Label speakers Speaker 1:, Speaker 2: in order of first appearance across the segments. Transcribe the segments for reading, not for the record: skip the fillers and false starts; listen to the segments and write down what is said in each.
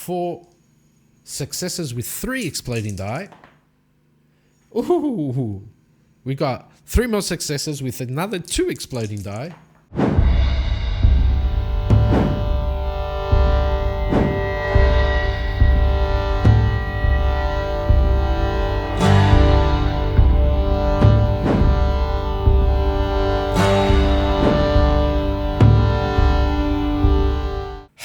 Speaker 1: 4 successes with 3 exploding die. Ooh, we got 3 more successes with another 2 exploding die.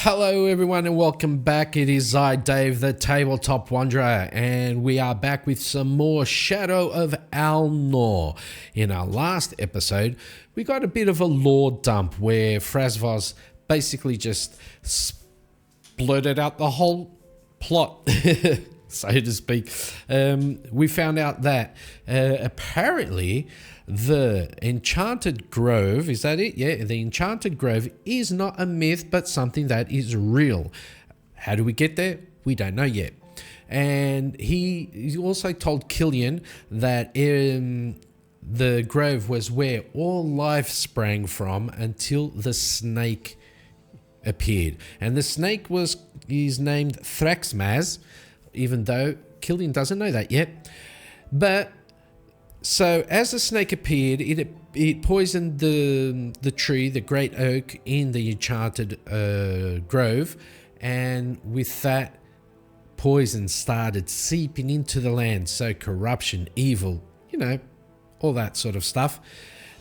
Speaker 1: Hello everyone and welcome back. It is I, Dave, the Tabletop Wanderer, and we are back with some more Shadow of Alnor. In our last episode, we got a bit of a lore dump where Frazvoz basically just blurted out the whole plot, so to speak. We found out that apparently the Enchanted Grove, is that it? Yeah, the Enchanted Grove is not a myth, but something that is real. How do we get there? We don't know yet. And he also told Killion that the Grove was where all life sprang from until the snake appeared. And the snake is named Thraxmaz, even though Killion doesn't know that yet. But so as the snake appeared, it poisoned the tree, the great oak in the Enchanted Grove, and with that, poison started seeping into the land. So corruption, evil, all that sort of stuff,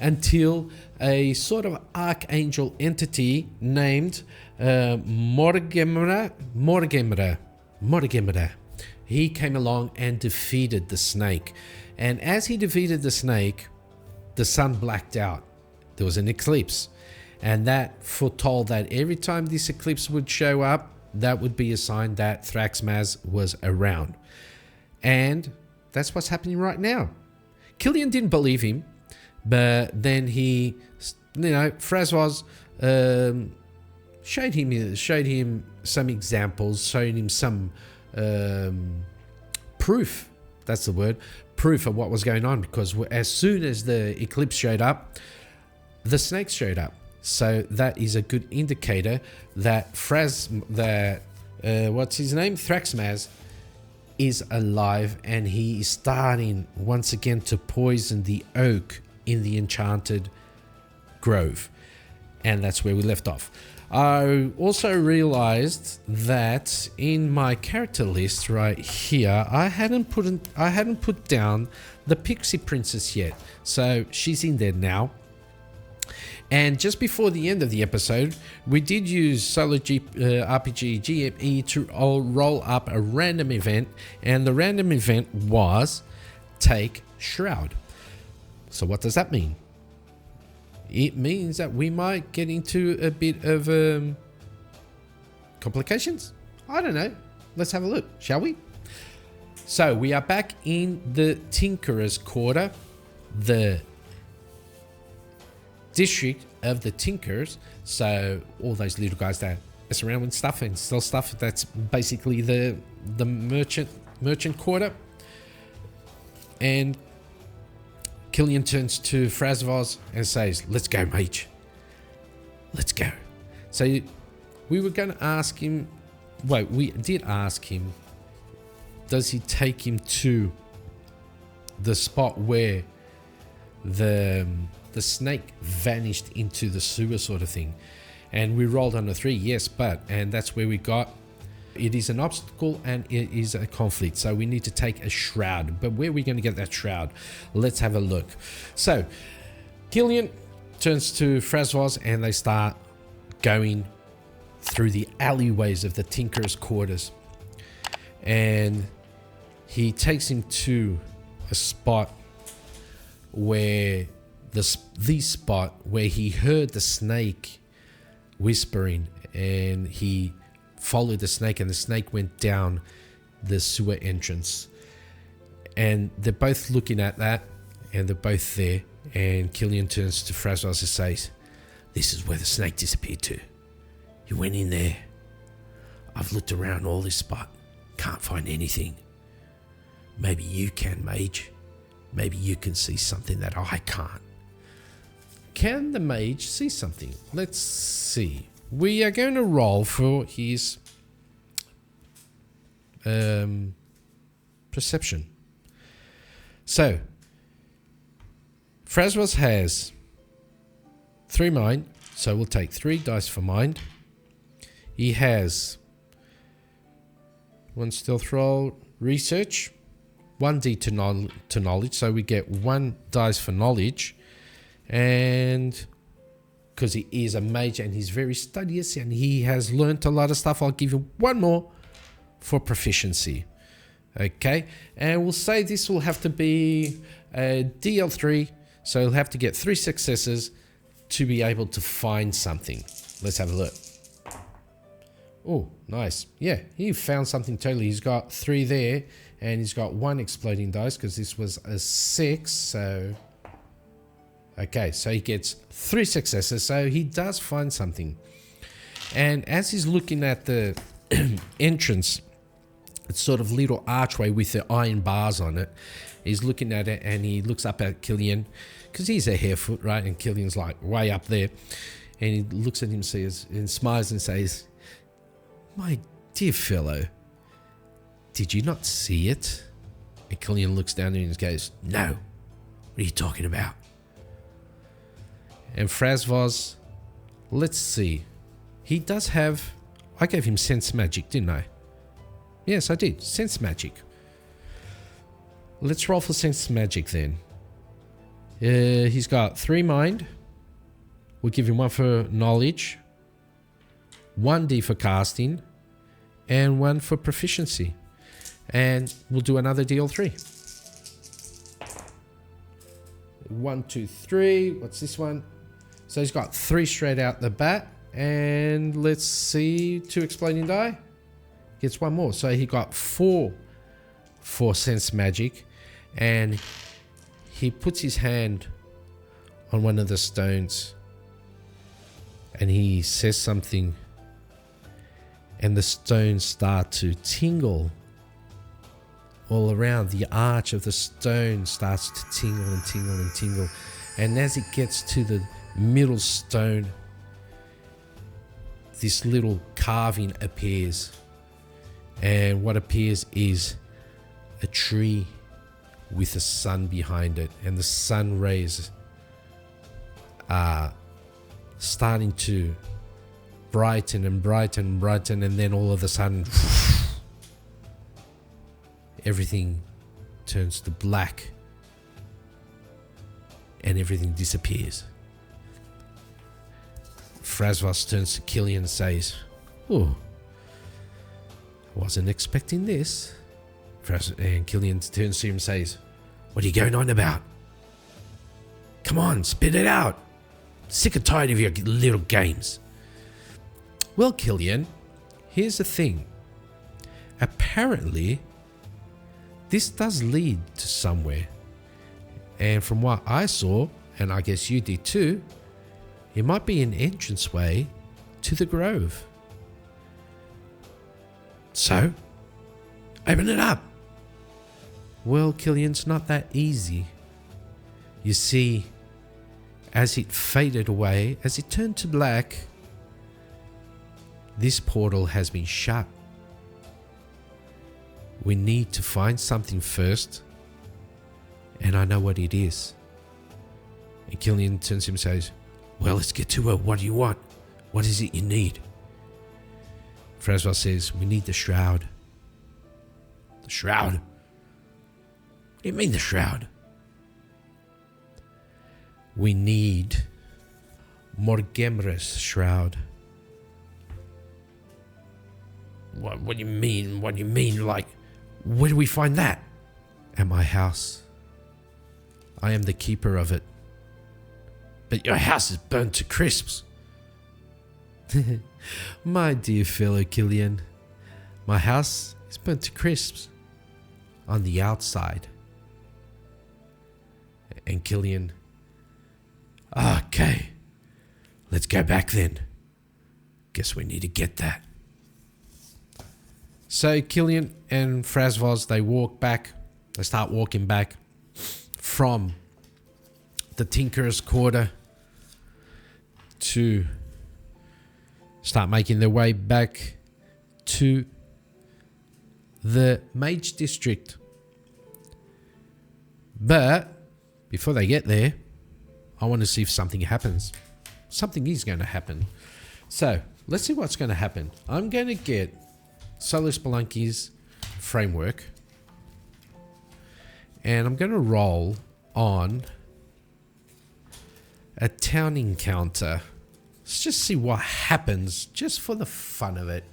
Speaker 1: until a sort of archangel entity named Morgemra. He came along and defeated the snake. And as he defeated the snake, the sun blacked out. There was an eclipse. And that foretold that every time this eclipse would show up, that would be a sign that Thraxmaz was around. And that's what's happening right now. Killion didn't believe him, but then he, Frazvoz showed him some examples, showed him some proof. That's the word. Proof of what was going on, because as soon as the eclipse showed up, the snakes showed up. So that is a good indicator that what's his name? Thraxmaz is alive, and he is starting once again to poison the oak in the Enchanted Grove. And that's where we left off. I also realized that in my character list right here, I hadn't put down the Pixie Princess yet. So she's in there now. And just before the end of the episode, we did use Solo RPG GME to roll up a random event, and the random event was take Shroud. So what does that mean? It means that we might get into a bit of complications. I don't know. Let's have a look, shall we? So we are back in the Tinkerer's Quarter, the district of the Tinkers. So all those little guys that mess around with stuff and sell stuff, that's basically the merchant quarter. And Killion turns to Frazvoz and says, "Let's go, mage. Let's go." So we were going to ask him, we did ask him, does he take him to the spot where the snake vanished into the sewer sort of thing? And we rolled on a 3, yes, and that's where we got, it is an obstacle and it is a conflict. So we need to take a shroud. But where are we going to get that shroud? Let's have a look. So Killion turns to Frazvoz and they start going through the alleyways of the Tinker's Quarters. And he takes him to a spot where the spot where he heard the snake whispering, and he followed the snake, and the snake went down the sewer entrance. And they're both looking at that, and they're both there. And Killion turns to Frazvoz and says, "This is where the snake disappeared to. He went in there. I've looked around all this spot, can't find anything. Maybe you can, mage. Maybe you can see something that I can't." Can the mage see something? Let's see. We are going to roll for his perception. So, Frazvoz has 3 mind, so we'll take 3 dice for mind. He has 1 stealth roll, research, 1d to knowledge, so we get 1 dice for knowledge. And because he is a mage and he's very studious and he has learnt a lot of stuff, I'll give you 1 more for proficiency. Okay, and we'll say this will have to be a DL3, so he'll have to get 3 successes to be able to find something. Let's have a look. Oh, nice. Yeah, he found something totally. He's got 3 there, and he's got 1 exploding dice because this was a 6, so... Okay, so he gets 3 successes, so he does find something. And as he's looking at the entrance, it's sort of little archway with the iron bars on it. He's looking at it and he looks up at Killian because he's a harefoot, right? And Killian's like way up there. And he looks at him and smiles and says, "My dear fellow, did you not see it?" And Killian looks down at him and goes, "No, what are you talking about?" And Frazvoz, let's see. He does have... I gave him sense magic, didn't I? Yes, I did. Sense magic. Let's roll for sense magic then. He's got 3 mind. We'll give him 1 for knowledge, 1d for casting, and 1 for proficiency. And we'll do another DL3. 1, 2, 3. What's this one? So he's got 3 straight out the bat. And let's see, 2 exploding die. Gets 1 more. So he got 4 for sense magic. And he puts his hand on one of the stones. And he says something. And the stones start to tingle. All around, the arch of the stone starts to tingle and tingle and tingle. And as it gets to the middle stone, this little carving appears. And what appears is a tree with the sun behind it. And the sun rays are starting to brighten and brighten and brighten. And then all of a sudden, everything turns to black. And everything disappears. Frazvoz turns to Killian and says, "Oh, wasn't expecting this." And Killian turns to him and says, "What are you going on about? Come on, spit it out. Sick and tired of your little games." "Well, Killian, here's the thing. Apparently, this does lead to somewhere. And from what I saw, and I guess you did too, it might be an entranceway to the grove. So, open it up." "Well, Killian, it's not that easy. You see, as it faded away, as it turned to black, this portal has been shut. We need to find something first, and I know what it is." And Killian turns to him and says, "Well, let's get to it. What do you want? What is it you need?" Frazvoz says, "We need the shroud." "The shroud? What do you mean the shroud?" "We need Morgemre's shroud." What do you mean? What do you mean? Like, where do we find that?" "At my house. I am the keeper of it." "But your house is burnt to crisps." "My dear fellow Killian, my house is burnt to crisps on the outside." And Killian, "Okay, let's go back then. Guess we need to get that." So Killian and Frazvoz, they start walking back from the Tinker's Quarter to start making their way back to the Mage District. But before they get there, I want to see if something happens. Something is going to happen. So let's see what's going to happen. I'm going to get Solo Spelunky's framework, and I'm going to roll on a town encounter. Let's just see what happens, just for the fun of it.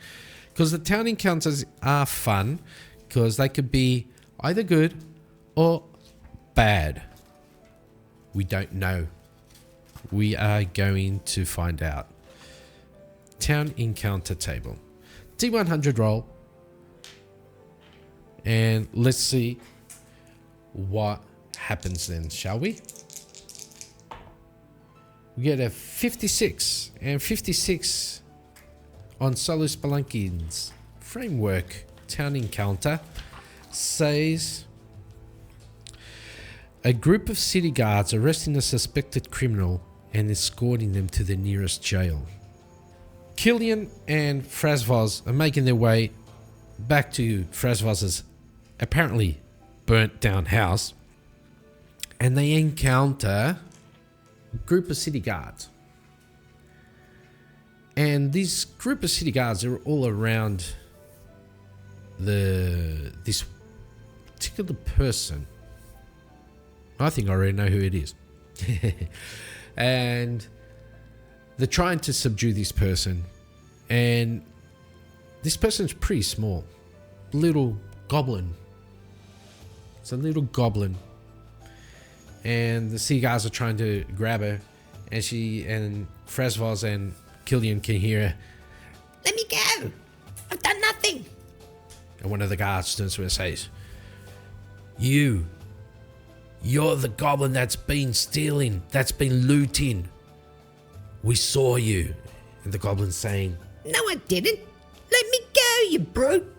Speaker 1: Because the town encounters are fun, because they could be either good or bad. We don't know. We are going to find out. Town encounter table. D100 roll. And let's see what happens then, shall we? We get a 56, and 56 on Solo Spelunky's framework town encounter says a group of city guards arresting a suspected criminal and escorting them to the nearest jail. Killion and Frazvoz are making their way back to Frazvoz's apparently burnt down house, and they encounter a group of city guards. And these group of city guards are all around this particular person. I think I already know who it is. And they're trying to subdue this person. And this person's pretty small. Little goblin. It's a little goblin. And the sea guys are trying to grab her. And Frazvoz and Killion can hear her.
Speaker 2: Let me go. I've done nothing.
Speaker 1: And one of the guards turns to her and says, You're the goblin that's been stealing, that's been looting. We saw you. And the goblin's saying,
Speaker 2: No, I didn't. Let me go, you brute.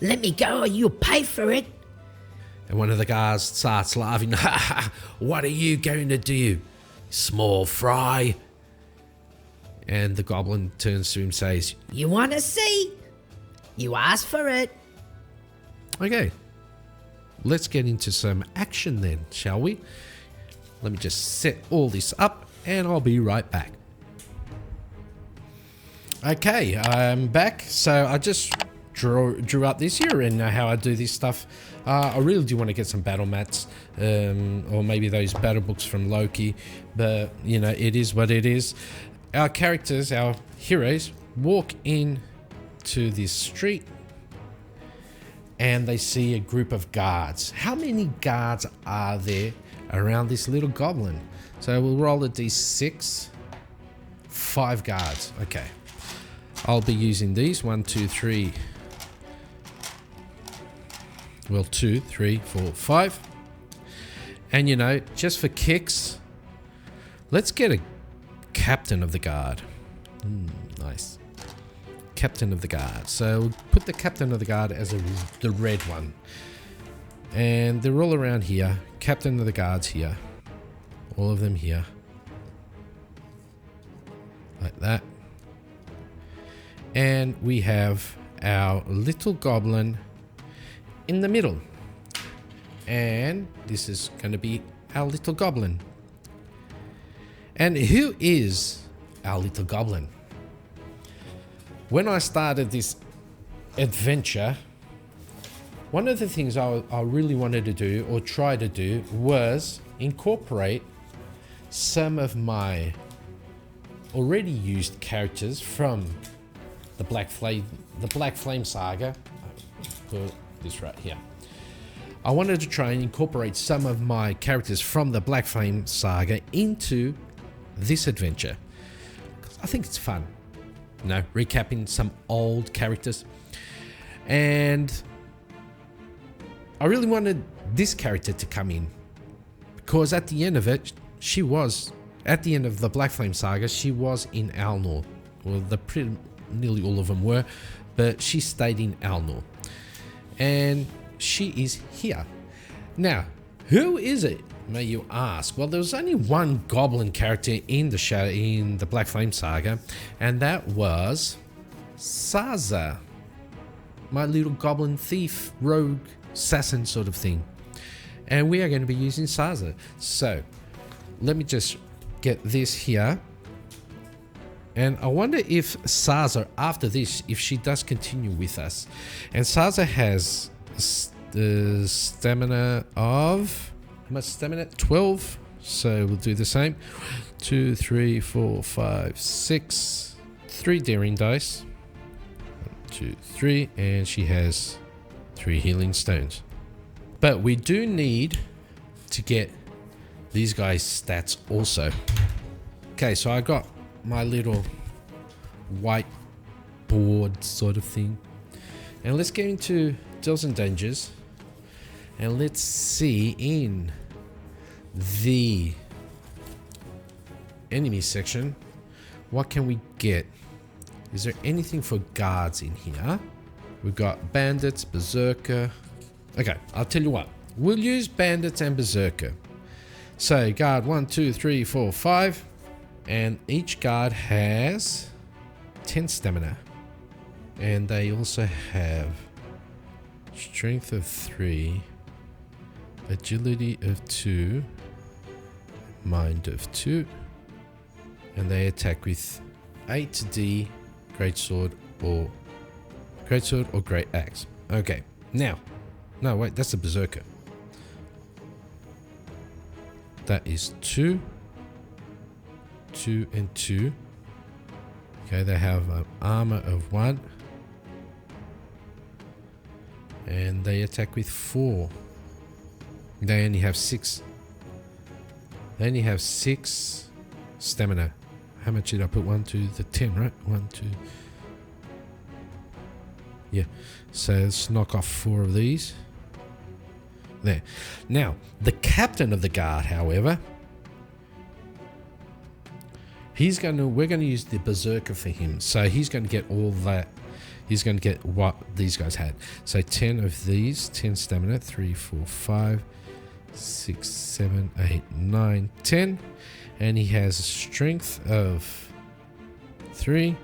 Speaker 2: Let me go or you'll pay for it.
Speaker 1: And one of the guards starts laughing. What are you going to do, small fry? And the goblin turns to him and says,
Speaker 2: You want to see? You asked for it.
Speaker 1: Okay, let's get into some action then, shall we? Let me just set all this up and I'll be right back. Okay, I'm back. So I just drew up this. You already know how I do this stuff. I really do want to get some battle mats, or maybe those battle books from Loki, but you know, it is what it is. Our characters, our heroes, walk in to this street and they see a group of guards. How many guards are there around this little goblin? So we'll roll a d6. 5 guards. Okay. I'll be using these. 1, 2, 3. Well, 2, 3, 4, 5. And you know, just for kicks, let's get a captain of the guard. Nice. Captain of the guard. So we'll put the captain of the guard as the red one. And they're all around here. Captain of the guards here. All of them here. Like that. And we have our little goblin in the middle. And this is going to be our little goblin. And who is our little goblin? When I started this adventure, one of the things I really wanted to do, or try to do, was incorporate some of my already used characters from the Black Flame Saga. Put this right here. I wanted to try and incorporate some of my characters from the Black Flame Saga into this adventure. I think it's fun, you know, recapping some old characters. And I really wanted this character to come in because at the end of it, at the end of the Black Flame Saga, she was in Alnor. Well, nearly all of them were, but she stayed in Alnor. And she is here. Now, who is it, may you ask? Well, there was only one goblin character in the Black Flame Saga, and that was Saza. my little goblin thief, rogue, assassin sort of thing. And we are going to be using Saza. So let me just get this here. And I wonder if Saza, after this, if she does continue with us. And Saza has the stamina of... How much stamina? 12. So we'll do the same. 2, 3, 4, 5, 6. 3 daring dice. 1, 2, 3. And she has 3 healing stones. But we do need to get these guys' stats also. Okay, so I got my little whiteboard sort of thing. And let's get into Deals and Dangers. And let's see in the enemy section, what can we get? Is there anything for guards in here? We've got bandits, berserker. Okay, I'll tell you what. We'll use bandits and berserker. So guard 1, 2, 3, 4, 5. And each guard has 10 stamina. And they also have strength of 3, agility of 2, mind of 2. And they attack with 8D, greatsword or great axe. Okay, now. No, wait, that's a berserker. That is 2, 2, and 2. Okay, they have an armor of 1. And they attack with 4. They only have 6. They only have 6 stamina. How much did I put? 1 to the 10, right? 1, 2. Yeah. So let's knock off 4 of these. There. Now, the captain of the guard, however, we're going to use the berserker for him. So he's going to get all that. He's going to get what these guys had. So 10 of these, 10 stamina, 3, 4, 5, 6, 7, 8, 9, 10. And he has a strength of 3,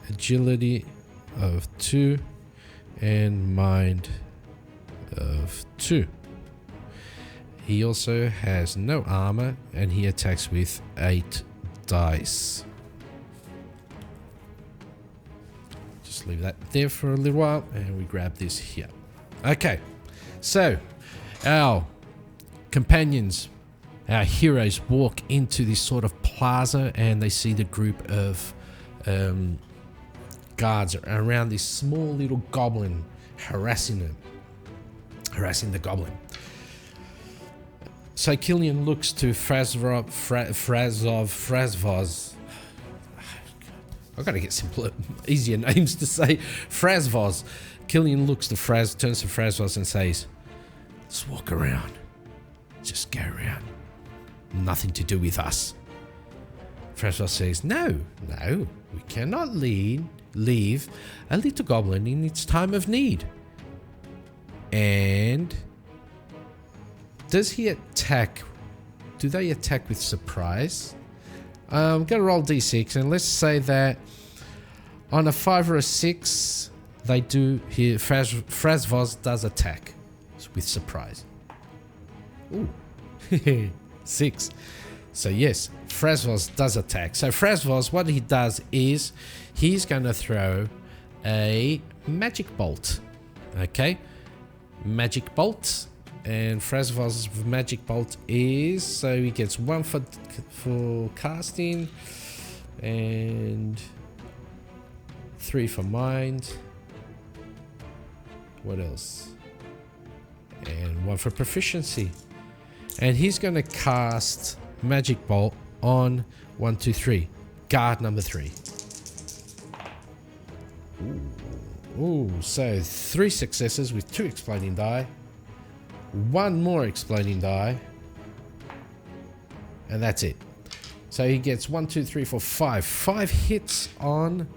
Speaker 1: agility of 2, and mind of 2. He also has no armor and he attacks with 8 dice. Just leave that there for a little while and we grab this here. Okay, so our companions, our heroes walk into this sort of plaza and they see the group of guards around this small little goblin harassing the goblin. So Killian looks to Frazvoz. I've got to get simpler, easier names to say. Frazvoz. Killian looks to turns to Frazvoz and says, "Let's walk around. Just go around. Nothing to do with us." Frazvoz says, No, we cannot leave a little goblin in its time of need. And does he attack? Do they attack with surprise? I'm going to roll d6 and let's say that on a 5 or a 6, they do here. Frazvoz does attack with surprise. Ooh, 6. So yes, Frazvoz does attack. So Frazvoz, what he does is he's going to throw a magic bolt. Okay, magic bolt. And Frazvoz's magic bolt is, so he gets 1 for casting and 3 for mind. What else? And 1 for proficiency. And he's going to cast magic bolt on 1, 2, 3. Guard number 3. Ooh, so 3 successes with 2 exploding die. 1 more exploding die. And that's it. So he gets 1, 2, 3, 4, 5. 5 hits on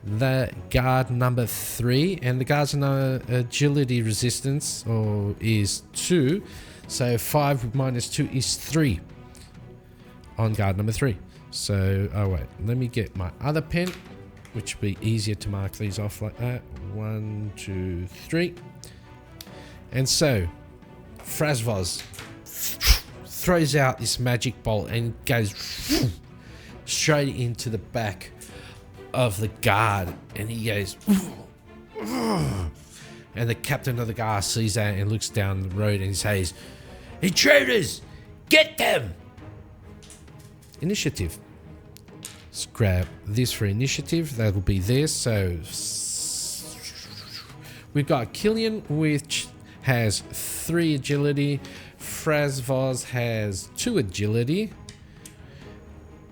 Speaker 1: the guard number 3. And the guard's agility resistance is 2. So 5 minus 2 is 3 on guard number 3. So, oh wait, let me get my other pen. which would be easier to mark these off like that. 1, 2, 3. And so, Frazvoz throws out this magic bolt and goes straight into the back of the guard. And he goes... And the captain of the guard sees that and looks down the road and he says, "Intruders! Get them!" Initiative. Let's grab this for initiative. That'll be this. So we've got Killion, which has 3 agility. Frazvoz has 2 agility.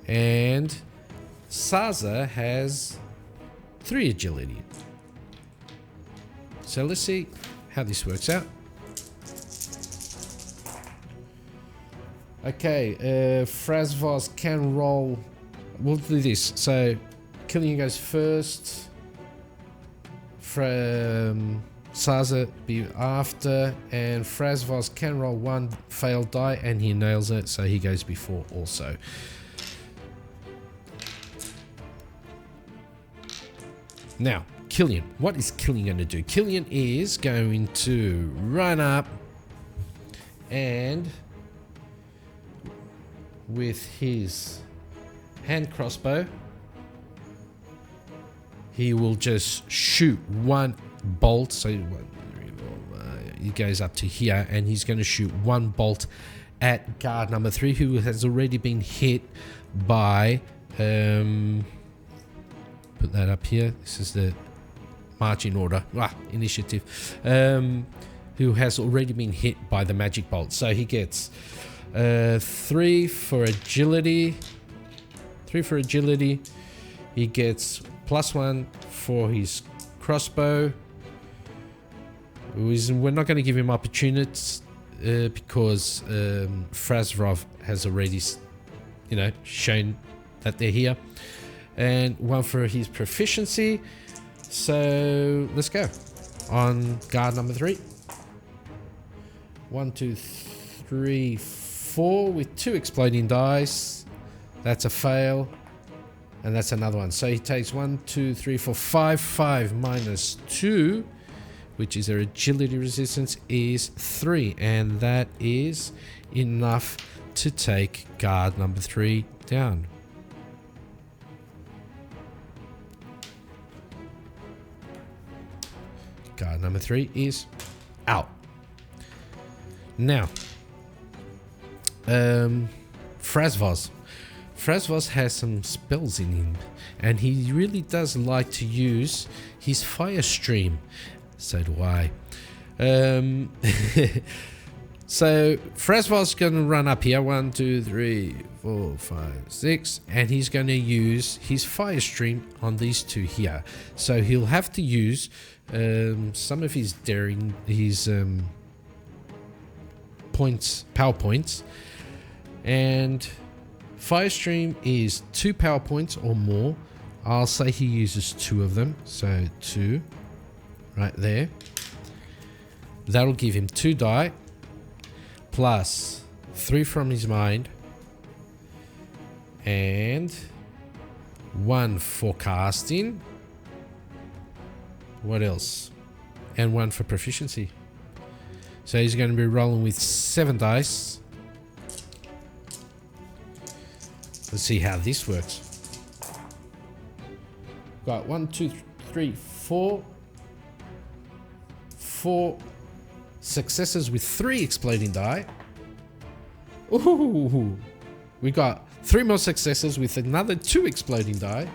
Speaker 1: And Saza has 3 agility. So let's see how this works out. Okay, Frazvoz can roll. We'll do this. So Killian goes first. From Saza be after, and Frazvoz can roll 1 failed die, and he nails it, so he goes before also. Now, Killian. What is Killian going to do? Killian is going to run up and with his hand crossbow, he will just shoot 1 bolt. So he goes up to here and he's going to shoot 1 bolt at guard number 3, who has already been hit by... put that up here. This is the marching order. Initiative. Who has already been hit by the magic bolt. So he gets 3 for agility. 3 for agility. He gets +1 for his crossbow. We're not going to give him opportunities because Frazvoz has already, shown that they're here. And 1 for his proficiency. So let's go on guard number 3. 1, 2, 3, 4 with 2 exploding dice. That's a fail, and that's another one. So he takes 1, 2, 3, 4, 5. 5 minus 2, which is their agility resistance, is 3, and that is enough to take guard number 3 down. Guard number 3 is out. Now, Frazvoz. Frazvoz has some spells in him, and he really does like to use his fire stream. So do I. So Frazvoz is going to run up here. 1, 2, 3, 4, 5, 6, and he's going to use his fire stream on these 2 here. So he'll have to use some of his power points, and fire stream is 2 power points or more. I'll say he uses 2 of them, so 2 right there. That'll give him 2 die plus 3 from his mind and 1 for casting. What else? And 1 for proficiency. So he's going to be rolling with 7 dice. Let's see how this works. Got 1, 2, 3, 4. 4 successes with 3 exploding die. Ooh. We got 3 more successes with another 2 exploding die.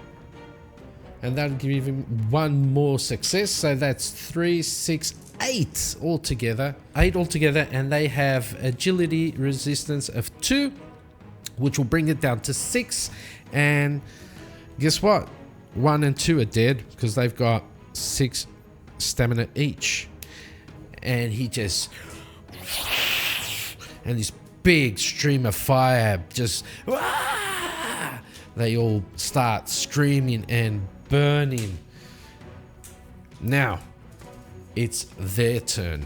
Speaker 1: And that'll give him 1 more success. So that's 3, 6, 8 altogether. 8 altogether. And they have agility resistance of 2, which will bring it down to 6. And guess what? 1 and 2 are dead because they've got 6 stamina each. And he just... And this big stream of fire just... They all start screaming and burning. Now, it's their turn.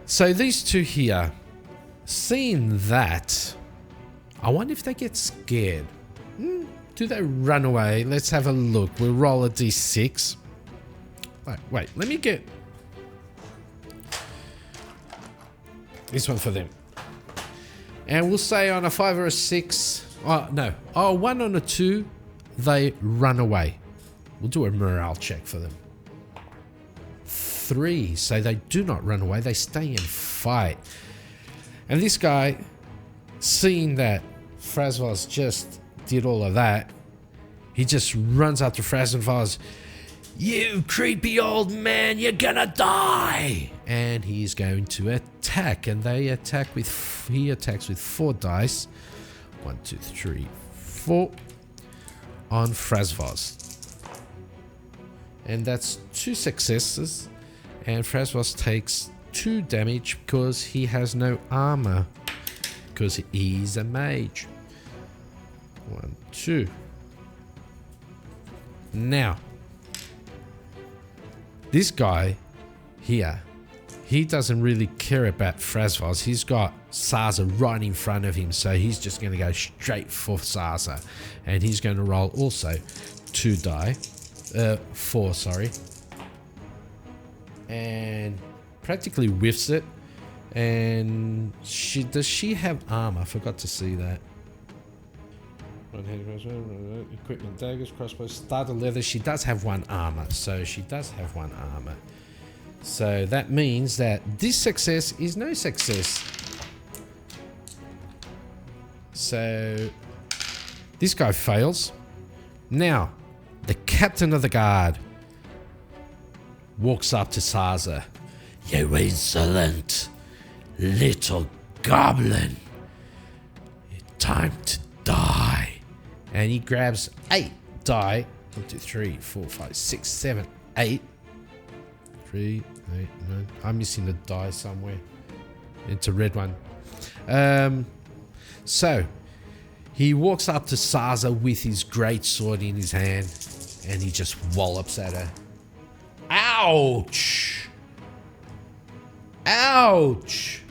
Speaker 1: So these 2 here, seeing that, I wonder if they get scared. Do they run away? Let's have a look. We'll roll a d6. Wait. Let me get this one for them. And we'll say on a 5 or a 6. Oh, no. Oh, 1 on a 2. They run away. We'll do a morale check for them. 3. So they do not run away. They stay and fight. And this guy, seeing that Frazvoz just did all of that, he just runs up to Frazvoz. You creepy old man, you're gonna die! And he's going to attack. And they attack with, he attacks with 4 dice. 1, 2, 3, 4 on Frazvoz. And that's 2 successes. And Frazvoz takes 2 damage because he has no armor. Because he's a mage. 1, 2. Now, this guy here, he doesn't really care about Frazvoz. He's got Sarza right in front of him, so he's just going to go straight for Sarza. And he's going to roll also 2 die. 4, sorry. And practically whiffs it. And does she have armor? I forgot to see that. Equipment, daggers, crossbows, starter leather. She does have 1 armor. So she does have 1 armor. So that means that this success is no success. So this guy fails. Now, the captain of the guard walks up to Sarza. You insolent little goblin. Time to die. And he grabs 8 die. 1, 2, 3, 4, 5, 6, 7, 8. 3, 8, 9. I'm missing the die somewhere. It's a red one. So he walks up to Sarza with his great sword in his hand, and he just wallops at her. Ouch! Ouch!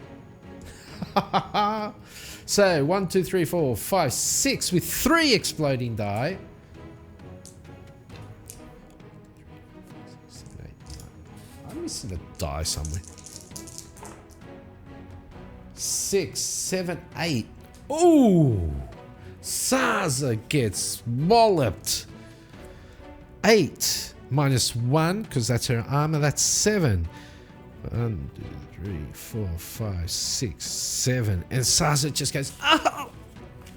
Speaker 1: So 1, 2, 3, 4, 5, 6 with 3 exploding die. 7, 8, 9. I'm missing a die somewhere. 6, 7, 8. Ooh! Sarza gets walloped. 8 minus 1, because that's her armor. That's 7. 1, 2, 3, 4, 5, 6, 7. And Sarza just goes, oh!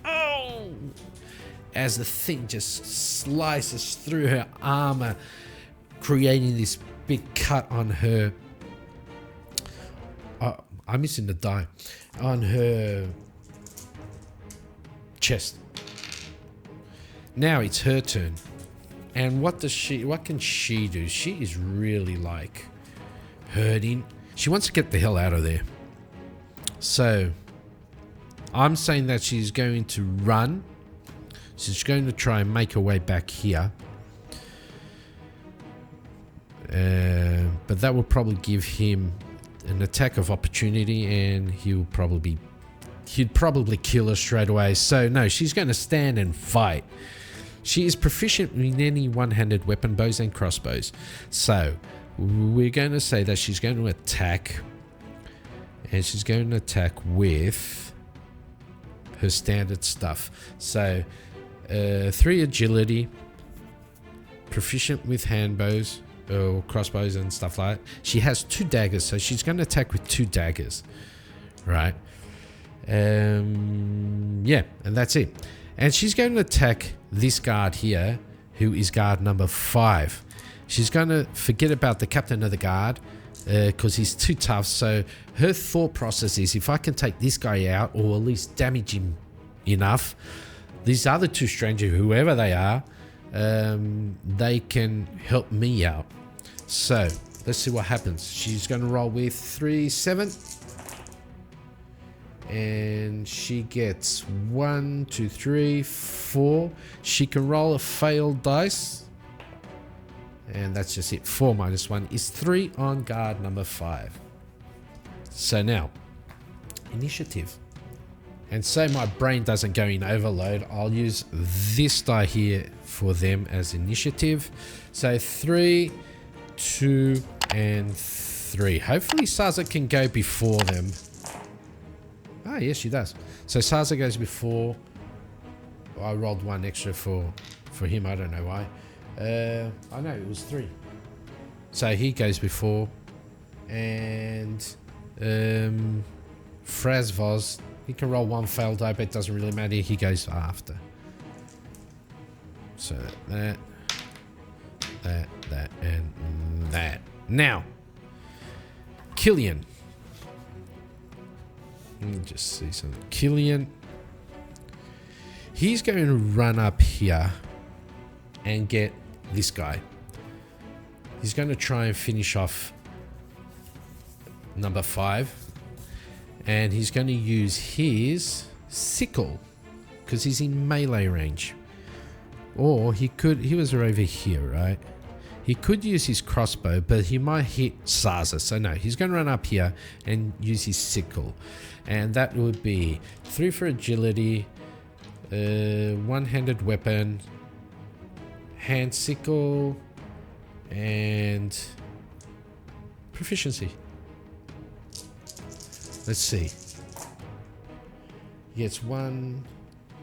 Speaker 1: Oh! As the thing just slices through her armor, creating this big cut on her. I'm missing the die. On her chest. Now it's her turn. And what can she do? She is really like hurting. She wants to get the hell out of there. So I'm saying that she's going to run. She's going to try and make her way back here. But that will probably give him an attack of opportunity, and he'd probably kill her straight away. So no, she's going to stand and fight. She is proficient in any one-handed weapon, bows and crossbows. So we're going to say that she's going to attack, and she's going to attack with her standard stuff. So 3 agility, proficient with hand bows or crossbows and stuff like that. She has 2 daggers, so she's going to attack with 2 daggers, right? Yeah, and that's it. And she's going to attack this guard here, who is guard number 5. She's going to forget about the captain of the guard because he's too tough. So her thought process is, if I can take this guy out, or at least damage him enough, these other 2 strangers, whoever they are, they can help me out. So let's see what happens. She's going to roll with 3, 7. And she gets 1, 2, 3, 4. She can roll a failed dice. And that's just it. 4 minus 1 is 3 on guard number 5. So now, initiative. And so my brain doesn't go in overload, I'll use this die here for them as initiative. So 3, 2, and 3. Hopefully Saza can go before them. Ah, yes, she does. So Saza goes before. I rolled 1 extra for him. I don't know why. I know it was 3. So he goes before, and Frazvoz, he can roll 1 failed die, but it doesn't really matter. He goes after. So that, and that. Now, Killian. Let me just see something. Killian. He's going to run up here and get this guy. He's going to try and finish off number 5. And he's going to use his sickle because he's in melee range. Or he was over here, right? He could use his crossbow, but he might hit Saza. So no, he's going to run up here and use his sickle. And that would be 3 for agility, one-handed weapon, hand sickle, and proficiency. Let's see. He gets 1,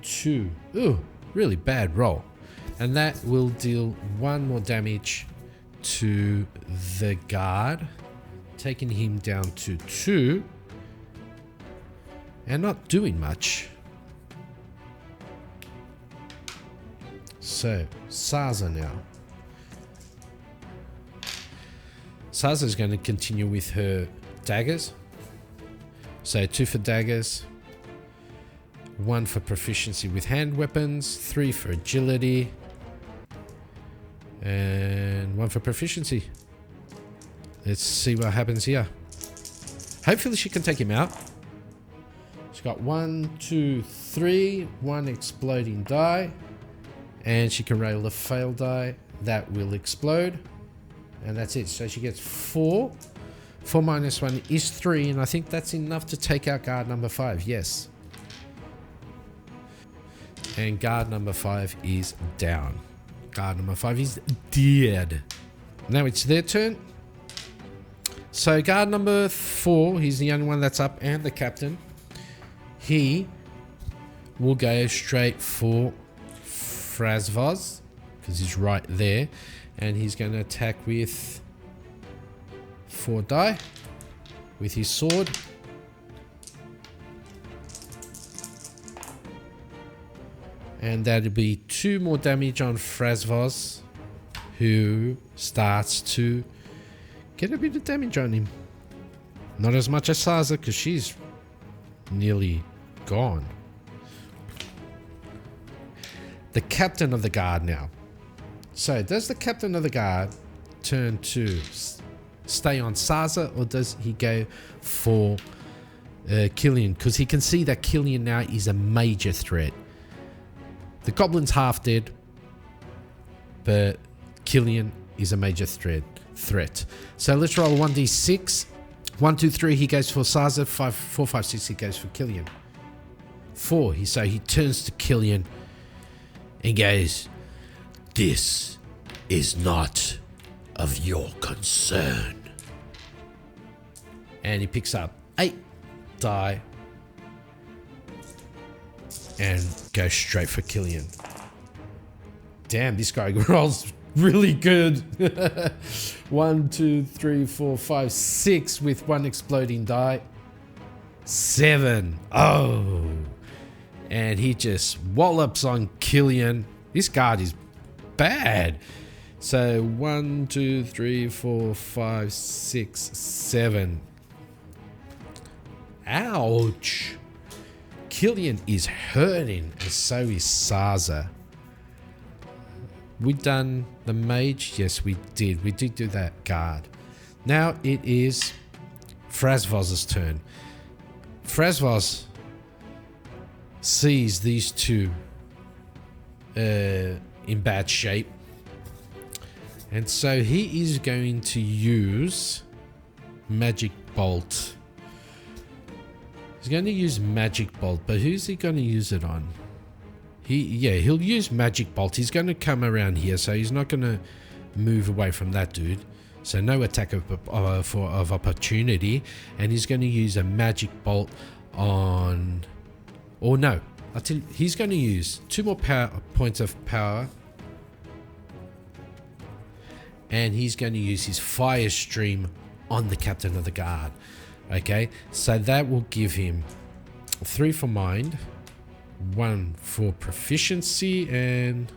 Speaker 1: 2. Ooh, really bad roll. And that will deal 1 more damage to the guard, taking him down to 2. And not doing much. So, Saza now. Saza is going to continue with her daggers. So 2 for daggers, 1 for proficiency with hand weapons, 3 for agility, and 1 for proficiency. Let's see what happens here. Hopefully she can take him out. She's got 1, 2, 3, 1 exploding die, and she can roll a fail die that will explode, and that's it. So she gets 4. 4 minus 1 is 3, and I think that's enough to take out guard number 5. Yes. And guard number 5 is down. Guard number 5 is dead. Now it's their turn. So guard number 4, he's the only one that's up, and the captain. He will go straight for Frazvoz, because he's right there. And he's going to attack with 4 die with his sword. And that'll be 2 more damage on Frazvoz, who starts to get a bit of damage on him. Not as much as Saza, because she's nearly gone. The captain of the guard now. So does the captain of the guard turn to stay on Saza, or does he go for Killian? Because he can see that Killian now is a major threat. The goblin's half dead, but Killian is a major threat. So let's roll 1d6. 1, 2, 3, he goes for Saza. 4, 5, 6, he goes for Killian. 4, so he turns to Killian and goes, "This is not of your concern." And he picks up 8 die and goes straight for Killian. Damn, this guy rolls really good. 1, 2, 3, 4, 5, 6 with 1 exploding die. 7. Oh. And he just wallops on Killian. This guard is bad. So 1, 2, 3, 4, 5, 6, 7. Ouch. Killian is hurting, and so is Saza. We done the mage? Yes, we did. We did do that guard. Now it is Frazvoz's turn. Frazvoz sees these two in bad shape, and so he is going to use Magic Bolt. He's going to use Magic Bolt, but who's he going to use it on? He'll use Magic Bolt. He's going to come around here, so he's not going to move away from that dude. So no attack of opportunity, and he's going to use a Magic Bolt on... Or no, I'll tell you, he's going to use 2 more points of power, and he's going to use his Fire Stream on the Captain of the Guard. Okay, so that will give him 3 for Mind, 1 for Proficiency, and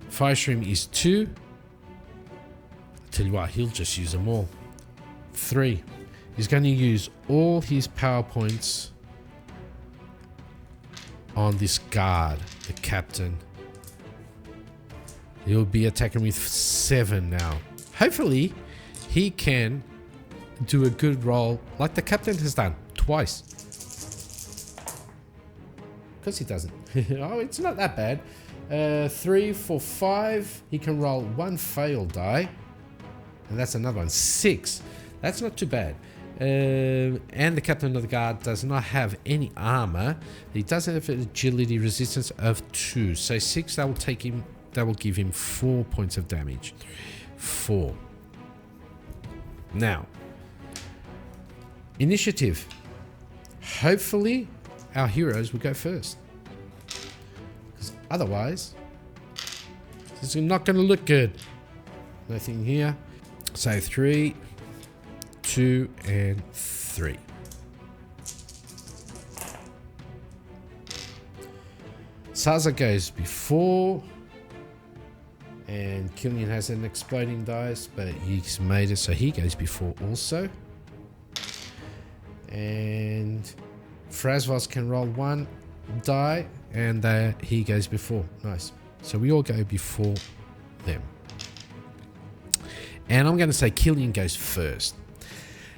Speaker 1: Fire Stream is 2. I'll tell you what, he'll just use them all. 3. He's going to use all his power points on this guard, the Captain. He'll be attacking with 7 now. Hopefully, he can do a good roll like the Captain has done twice. Because he doesn't. Oh, it's not that bad. 3 for 5. He can roll 1 failed die. And that's another one. 6. That's not too bad. And the Captain of the Guard does not have any armor. He does have an agility resistance of 2. So 6, that will take him. That will give him 4 points of damage. 4. Now, initiative. Hopefully, our heroes will go first. Because otherwise, this is not going to look good. Nothing here. So 3, 2, and 3. Saza goes before. And Killian has an exploding dice, but he's made it so he goes before also. And Frazvoz can roll 1 die, and he goes before. Nice. So we all go before them. And I'm going to say Killian goes first.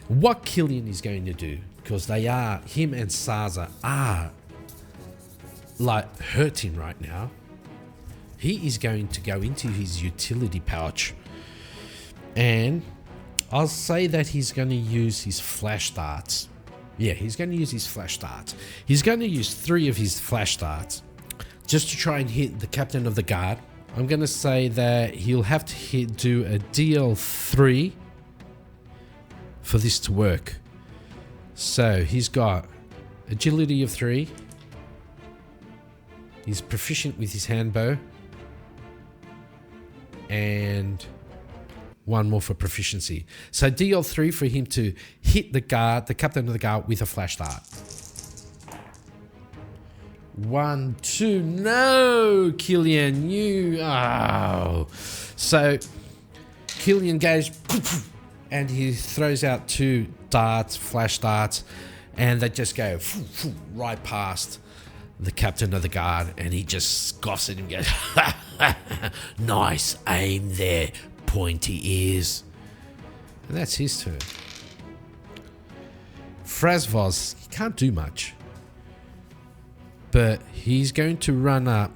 Speaker 1: What Killian is going to do, because him and Saza are like hurting right now. He is going to go into his utility pouch, and I'll say that he's going to use his flash darts. Yeah, he's going to use his flash darts. He's going to use 3 of his flash darts just to try and hit the Captain of the Guard. I'm going to say that he'll have to do a DL3 for this to work. So he's got agility of 3. He's proficient with his handbow. And 1 more for proficiency. So DL3 for him to hit the guard, the Captain of the Guard, with a flash dart. 1, 2. No, Killian, you. Oh. So Killian goes and he throws out 2 darts, flash darts, and they just go right past the Captain of the Guard, and he just scoffs at him and goes, nice aim there, pointy ears. And that's his turn. Frazvoz, he can't do much, but he's going to run up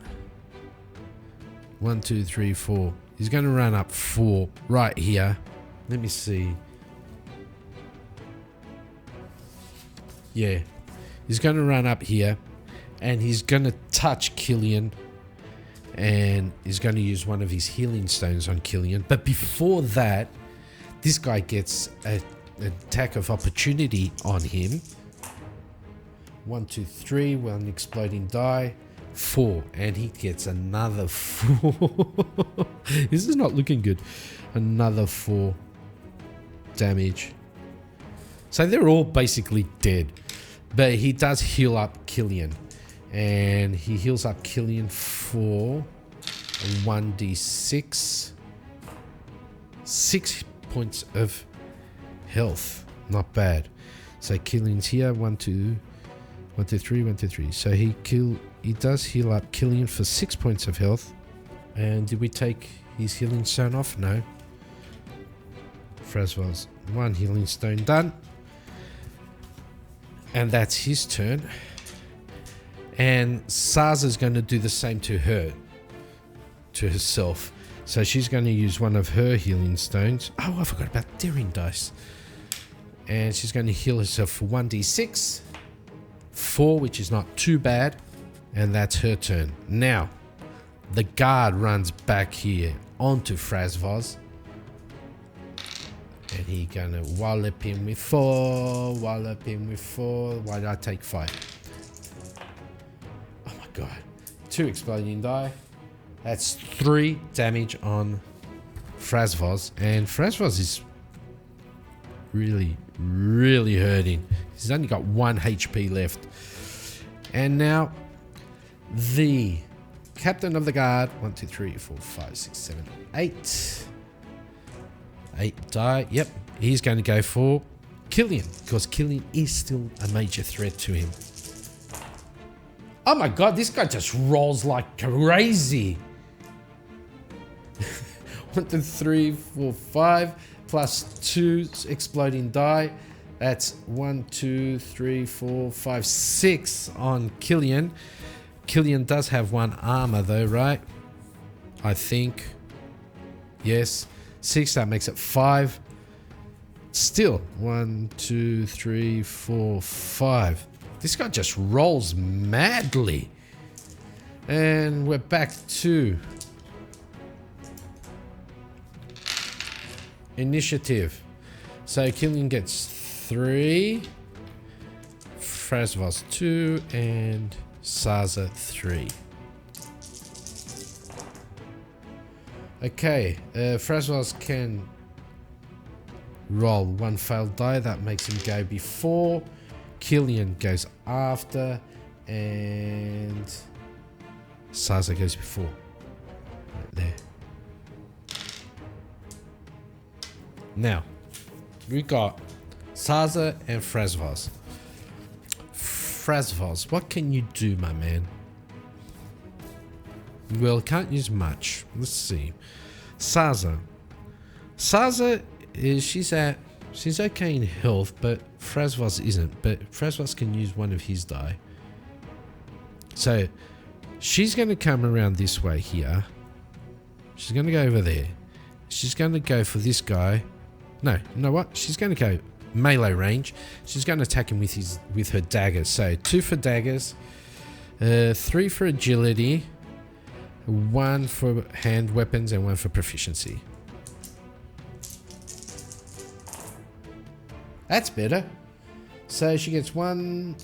Speaker 1: 1, 2, 3, 4. He's going to run up 4 right here. Let me see. Yeah, he's going to run up here. And he's going to touch Killian. And he's going to use one of his healing stones on Killian. But before that, this guy gets an attack of opportunity on him. 1, 2, 3. 1 exploding die. 4. And he gets another 4. This is not looking good. Another 4 damage. So they're all basically dead. But he does heal up Killian. And he heals up Killian for 1d6. 6 points of health. Not bad. So Killian's here. 1, 2, 1, 2, 3, 1, 2, 3. So he does heal up Killian for 6 points of health. And did we take his healing stone off? No. Frazvoz, 1 healing stone done. And that's his turn. And Saza's going to do the same to her, to herself. So she's going to use one of her healing stones. Oh, I forgot about daring dice. And she's going to heal herself for 1d6. 4, which is not too bad. And that's her turn. Now, the guard runs back here onto Frazvoz. And he's going to wallop him with 4. Wallop him with 4. Why did I take 5? Oh my god. 2 exploding die. That's 3 damage on Frazvoz. And Frazvoz is really, really hurting. He's only got 1 HP left. And now, the captain of the guard. 1, 2, 3, 4, 5, 6, 7, 8. 8 die. Yep. He's going to go for Killian. Because Killian is still a major threat to him. Oh my god, this guy just rolls like crazy. 1, 2, 3, 4, 5. Plus 2 exploding die. That's 1, 2, 3, 4, 5, 6 on Killian. Killian does have 1 armor though, right? I think. Yes. 6, that makes it 5. Still, 1, 2, 3, 4, 5. This guy just rolls madly. And we're back to initiative. So Killian gets 3, Frazvoz 2, and Saza 3. Okay, Frazvoz can roll 1 failed die. That makes him go before. Killian goes after, and Saza goes before. Right there. Now, we got Saza and Frazvoz. Frazvoz, what can you do, my man? Well, can't use much. Let's see. Saza. Saza is she's okay in health, but Frazvoz isn't. But Frazvoz can use one of his die. So she's going to come around this way here. She's going to go over there. She's going to go for this guy. No, you know what? She's going to go melee range. She's going to attack him with her daggers. So 2 for daggers, 3 for agility, 1 for hand weapons, and 1 for proficiency. That's better. So she gets 1,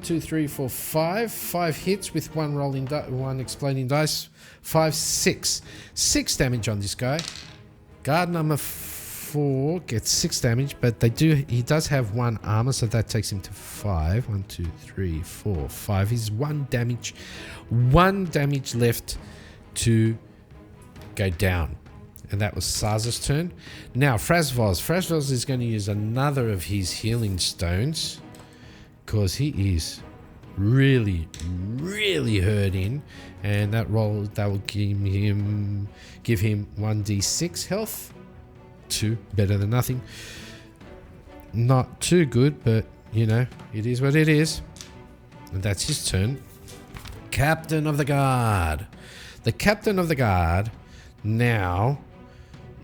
Speaker 1: 2, 3, 4, 5. 5 hits with 1 rolling, 1 exploding dice. 5, 6. 6 damage on this guy. Guard number 4 gets 6 damage, but he does have 1 armor, so that takes him to 5. 1, 2, 3, 4, 5. He's 1 damage. 1 damage left to go down. And that was Saza's turn. Now, Frazvoz. Frazvoz is going to use another of his healing stones, because he is really, really hurting. And that will give him 1d6 health. 2, better than nothing. Not too good, but you know, it is what it is. And that's his turn. Captain of the Guard. The Captain of the Guard now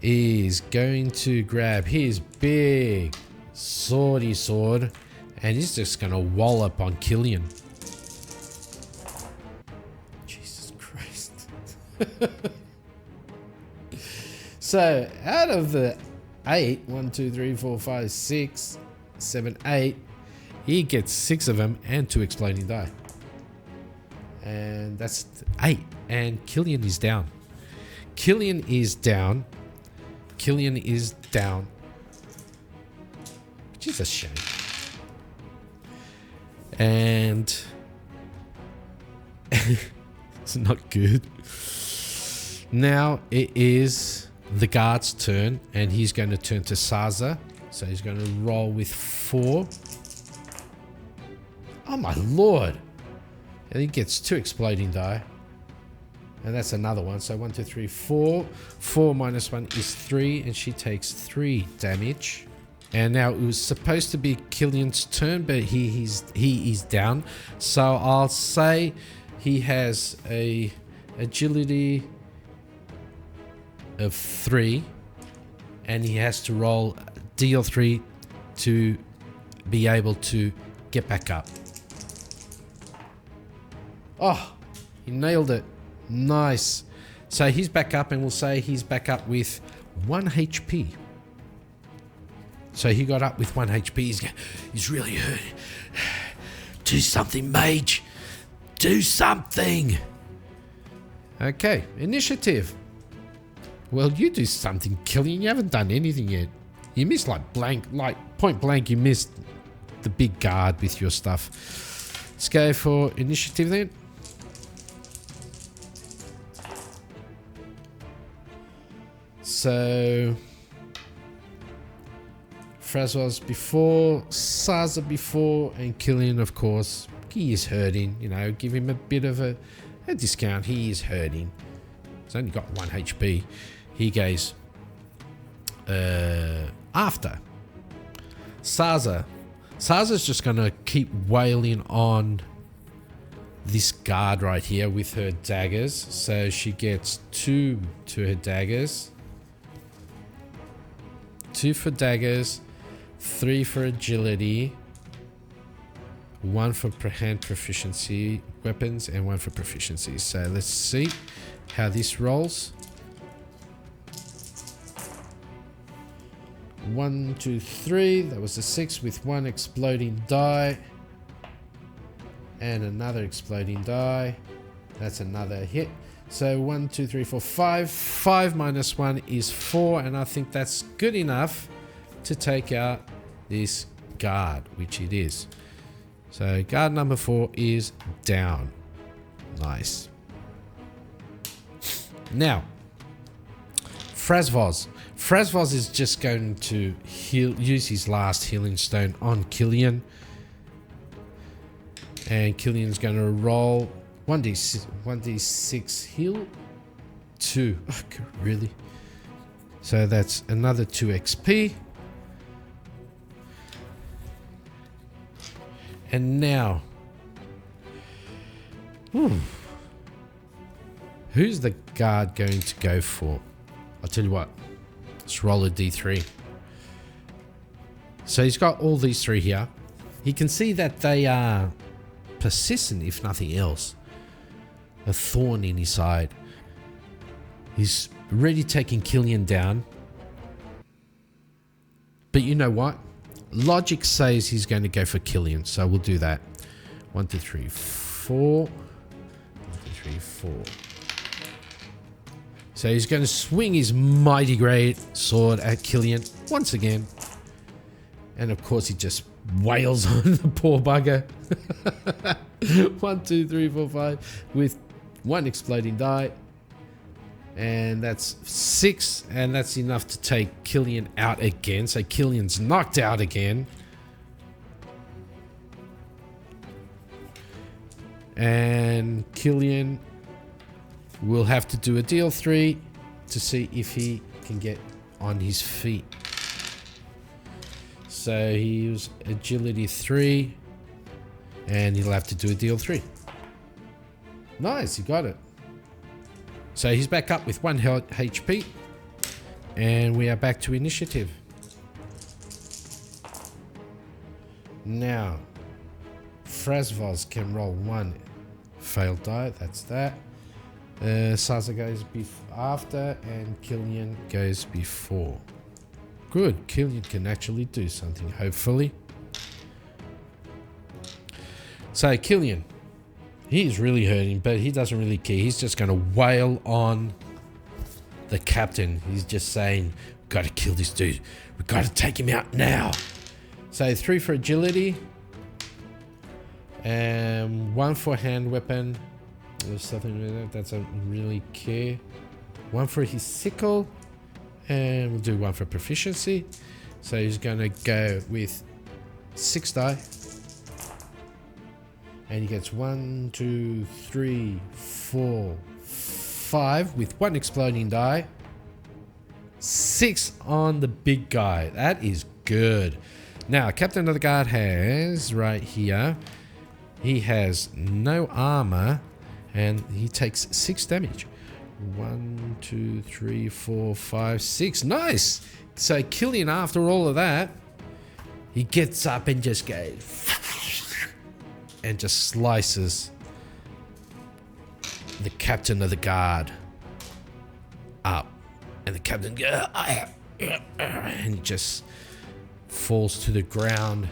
Speaker 1: is going to grab his big swordy sword, and he's just going to wallop on Killian. Jesus Christ. So, out of the 8, 1, 2, 3, 4, 5, 6, 7, 8, he gets 6 of them and 2 exploding die. And that's 8. And Killian is down. Killian is down. Killian is down. Which is a shame. And it's not good. Now it is the guard's turn, and he's going to turn to Saza. So he's going to roll with 4. Oh my lord. And he gets 2 exploding die. And that's another one. So 1, 2, 3, 4. 4 minus 1 is 3, and she takes 3 damage. And now it was supposed to be Killian's turn, but he is down. So I'll say he has a agility of 3, and he has to roll deal 3 to be able to get back up. Oh, he nailed it. Nice. So he's back up, and we'll say he's back up with 1 HP. So he got up with 1 HP. He's really hurt. Do something, mage. Do something. Okay, initiative. Well, you do something, Killian. You haven't done anything yet. You missed point blank, you missed the big guard with your stuff. Let's go for initiative then. So Frazvoz before, Saza before, and Killian, of course. He is hurting, you know, give him a bit of a discount. He is hurting. He's only got 1 HP. He goes after Saza. Saza's just going to keep wailing on this guard right here with her daggers. So she gets 2 to her daggers. 2 for daggers, 3 for agility, 1 for hand proficiency weapons, and 1 for proficiency. So let's see how this rolls. 1, 2, 3. That was a 6 with 1 exploding die. And another exploding die. That's another hit. So 1, 2, 3, 4, 5. 5 minus 1 is 4. And I think that's good enough to take out this guard, which it is. So guard number 4 is down. Nice. Now, Frazvoz. Frazvoz is just going to use his last healing stone on Killian. And Killian's going to roll 1d6 heal. 2. Oh, really? So that's another 2 XP. And now, who's the guard going to go for? I'll tell you what. Let's roll a d3. So he's got all these 3 here. He can see that they are persistent, if nothing else. A thorn in his side. He's already taking Killian down. But you know what? Logic says he's going to go for Killian, so we'll do that. 1, 2, 3, 4. 1, 2, 3, 4. So he's going to swing his mighty great sword at Killian once again. And of course he just wails on the poor bugger. 1, 2, 3, 4, 5 with 1 exploding die. And that's 6, and that's enough to take Killian out again. So Killian's knocked out again. And Killian will have to do a deal 3 to see if he can get on his feet. So he used agility 3, and he'll have to do a deal 3. Nice, he got it. So he's back up with 1 HP. And we are back to initiative. Now, Frazvoz can roll 1 failed die. That's that. Saza goes after, and Killian goes before. Good. Killian can actually do something, hopefully. So, Killian. He's really hurting, but he doesn't really care. He's just going to wail on the captain. He's just saying, we've got to kill this dude. We've got to take him out now. So 3 for agility. And 1 for hand weapon. There's something that doesn't really care. 1 for his sickle. And we'll do 1 for proficiency. So he's going to go with 6 die. And he gets 1, 2, 3, 4, 5 with 1 exploding die. 6 on the big guy. That is good. Now, Captain of the Guard has right here. He has no armor, and he takes 6 damage. 1, 2, 3, 4, 5, 6. Nice. So Killian, after all of that, He gets up and just goes and just slices the captain of the guard up, and the captain and he just falls to the ground,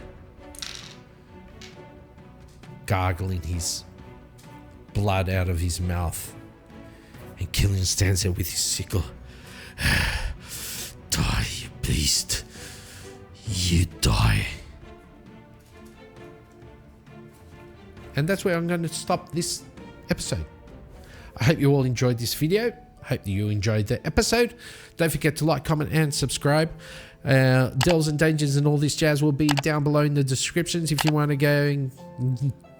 Speaker 1: gargling his blood out of his mouth. And Killian stands there with his sickle. Die, you beast. You die. And that's where I'm going to stop this episode. I hope you all enjoyed this video. I hope you enjoyed the episode. Don't forget to like, comment, and subscribe. Delves and Dangers and all this jazz will be down below in the descriptions if you want to go and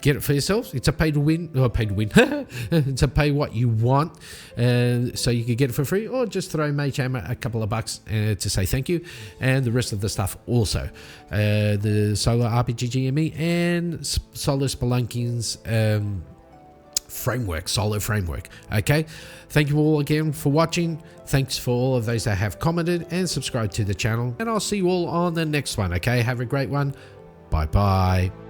Speaker 1: get it for yourselves. It's a pay to win, or pay to win. It's a pay what you want, so you can get it for free, or just throw Mage Hammer a couple of bucks to say thank you, and the rest of the stuff also. The Solar RPG GME and Solar Spelunky's framework, Solo framework. Okay, thank you all again for watching. Thanks for all of those that have commented and subscribed to the channel, and I'll see you all on the next one. Okay, have a great one. Bye bye.